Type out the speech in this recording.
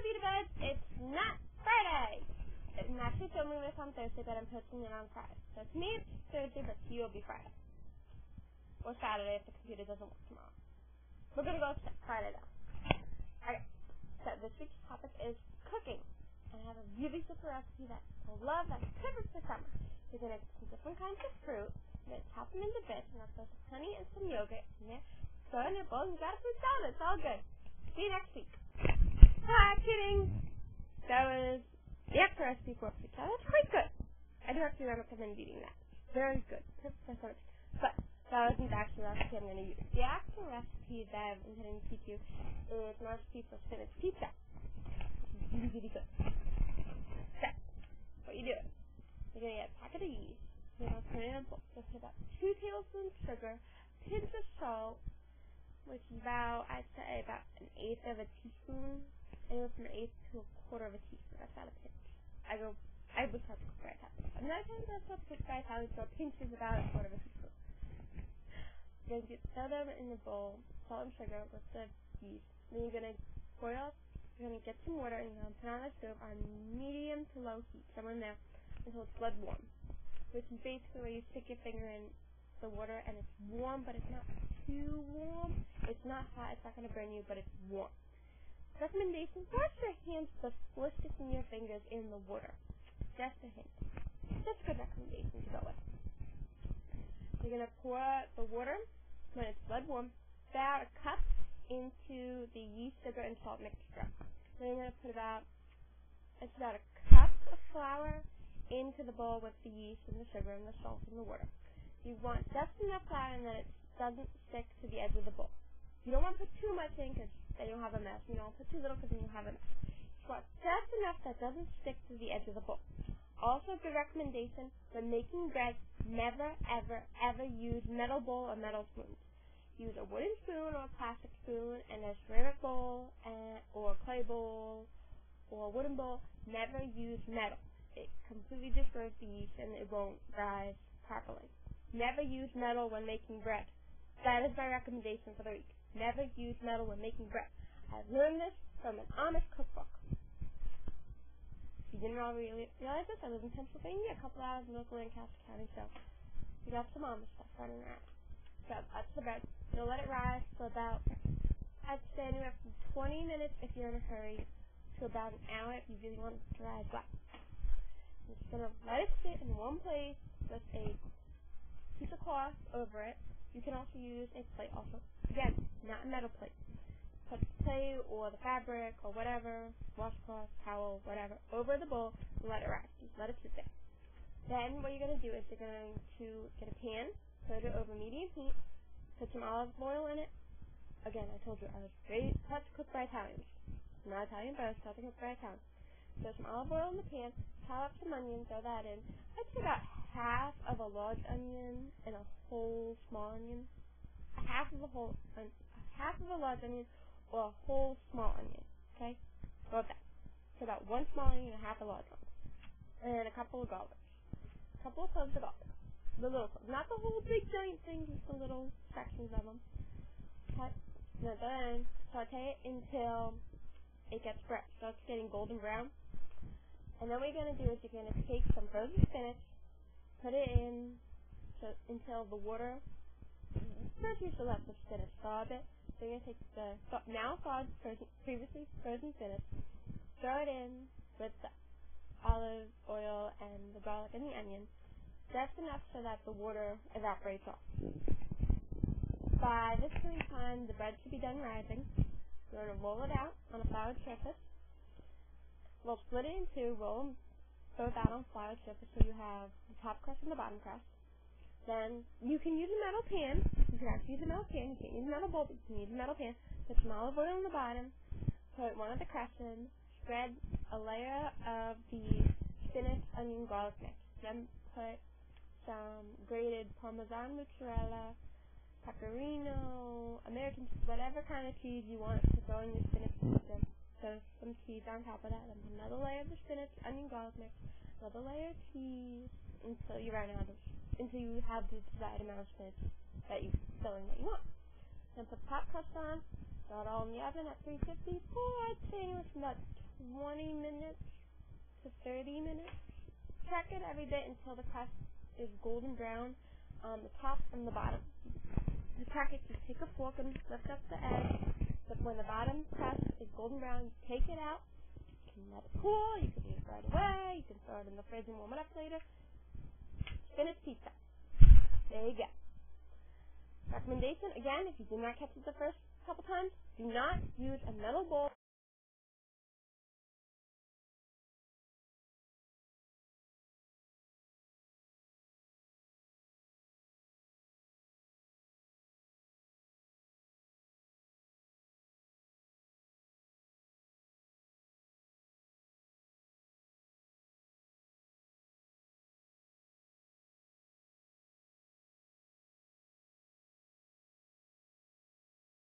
of you to bed. It's not Friday. I'm actually filming this on Thursday, but I'm posting it on Friday. So to me, it's Thursday, but to you, it'll be Friday. Or Saturday if the computer doesn't work tomorrow. We're going to go Friday, though. Okay. So this week's topic is cooking. And I have a really super recipe that I love that's perfect for summer. You're going to get some different kinds of fruit. You're going to chop them into bits. And I'll put some honey and some yogurt in there. Throw in your bowl and you got a fruit salad. It's all good. See you next week. Kidding. That was the extra recipe for fruit salad. That's quite good. I do actually recommend eating that. Very good. Perfect for summer. But that wasn't the actual recipe I'm going to use. The actual recipe that I'm intending to teach you is a recipe for spinach pizza. It's really, really good. So, what you do is, you're going to get a packet of yeast. You're going to put it in a bowl. You're going to put about 2 tablespoons sugar, pinch of salt, which is about, I'd say, about 1/8 of a teaspoon. Anywhere from 1/8 to 1/4 of a teaspoon. That's about a pinch. I would start to cook by Italian. I'm not trying to start to cook by Italian, so a pinch is about 1/4 of a teaspoon. Then you throw them in the bowl, salt and sugar with the yeast. Then you're going to boil. You're going to get some water and you're going to put on the stove on medium to low heat, somewhere in there, until it's blood warm. Which is basically where you stick your finger in the water and it's warm, but it's not too warm. It's not hot, it's not going to burn you, but it's warm. Recommendation, wash your hands before sticking your fingers in the water. Just a hint. That's a good recommendation to go with. You're going to pour the water, when it's blood warm, about a cup into the yeast, sugar, and salt mixture. Then you're going to put about a cup of flour into the bowl with the yeast and the sugar and the salt and the water. You want just enough flour and that it doesn't stick to the edge of the bowl. You don't want to put too much in because then you'll have a mess. You don't want to put too little because then you'll have a mess. You want just enough that doesn't stick to the edge of the bowl. Also, good recommendation, when making bread, never, ever, ever use metal bowl or metal spoons. Use a wooden spoon or a plastic spoon and a ceramic bowl or a clay bowl or a wooden bowl. Never use metal. It completely destroys the yeast and it won't rise properly. Never use metal when making bread. That is my recommendation for the week. Never use metal when making bread. I've learned this from an Amish cookbook. If you didn't already realize this, I live in Pennsylvania, a couple hours north of Lancaster County, so we got some Amish stuff running around. So that's the bread. You'll let it rise for about, I'd say anywhere from 20 minutes if you're in a hurry to about an hour if you really want it to rise well. You're just going to let it sit in one place with a piece of cloth over it. You can also use a plate also. Again, not a metal plate. Put the plate or the fabric or whatever, washcloth, towel, whatever, over the bowl and let it rise. Just let it sit there. Then what you're going to do is you're going to get a pan, put it over medium heat, put some olive oil in it. Again, I told you I was taught to cook by Italians. I'm not Italian, but I was taught to cook by Italians. Throw some olive oil in the pan, chop up some onion, throw that in. I'd say about half of a large onion and a whole small onion. Half of a large onion or a whole small onion. Okay? Go with that. So about one small onion and half a large one. And a couple of garlic. A couple of cloves of garlic. The little cloves. Not the whole big giant thing, just the little sections of them. Okay? Now then, saute it until it gets fresh. Starts getting golden brown. And then what you're going to do is you're going to take some frozen spinach, put it in until the water, first you should let the spinach thaw a bit. So you're going to take the now thawed previously frozen spinach, throw it in with the olive oil and the garlic and the onion, just enough so that the water evaporates off. By this point in time, the bread should be done rising. You're going to roll it out on a floured surface. We'll split it in two, roll them both out on floured surface so you have the top crust and the bottom crust. Then you can use a metal pan. You can actually use a metal pan. You can't use a metal bowl, but you can use a metal pan. Put some olive oil on the bottom. Put one of the crusts in. Spread a layer of the spinach, onion, garlic mix. Then put some grated Parmesan mozzarella, pecorino, American cheese, whatever kind of cheese you want to throw in your spinach pizza. So some cheese on top of that, then another layer of the spinach, onion, garlic mix, another layer of cheese until you have the desired amount of spinach filling that you want. Then put the top crust on, throw it all in the oven at 350 for I'd say anywhere from about 20 minutes to 30 minutes. Check it every day until the crust is golden brown on the top and the bottom. To check it, just take a fork and lift up the edge. But when the bottom crust is golden brown, you take it out. You can let it cool. You can eat it right away. You can throw it in the fridge and warm it up later. Finished pizza. There you go. Recommendation, again, if you did not catch it the first couple times, do not use a metal bowl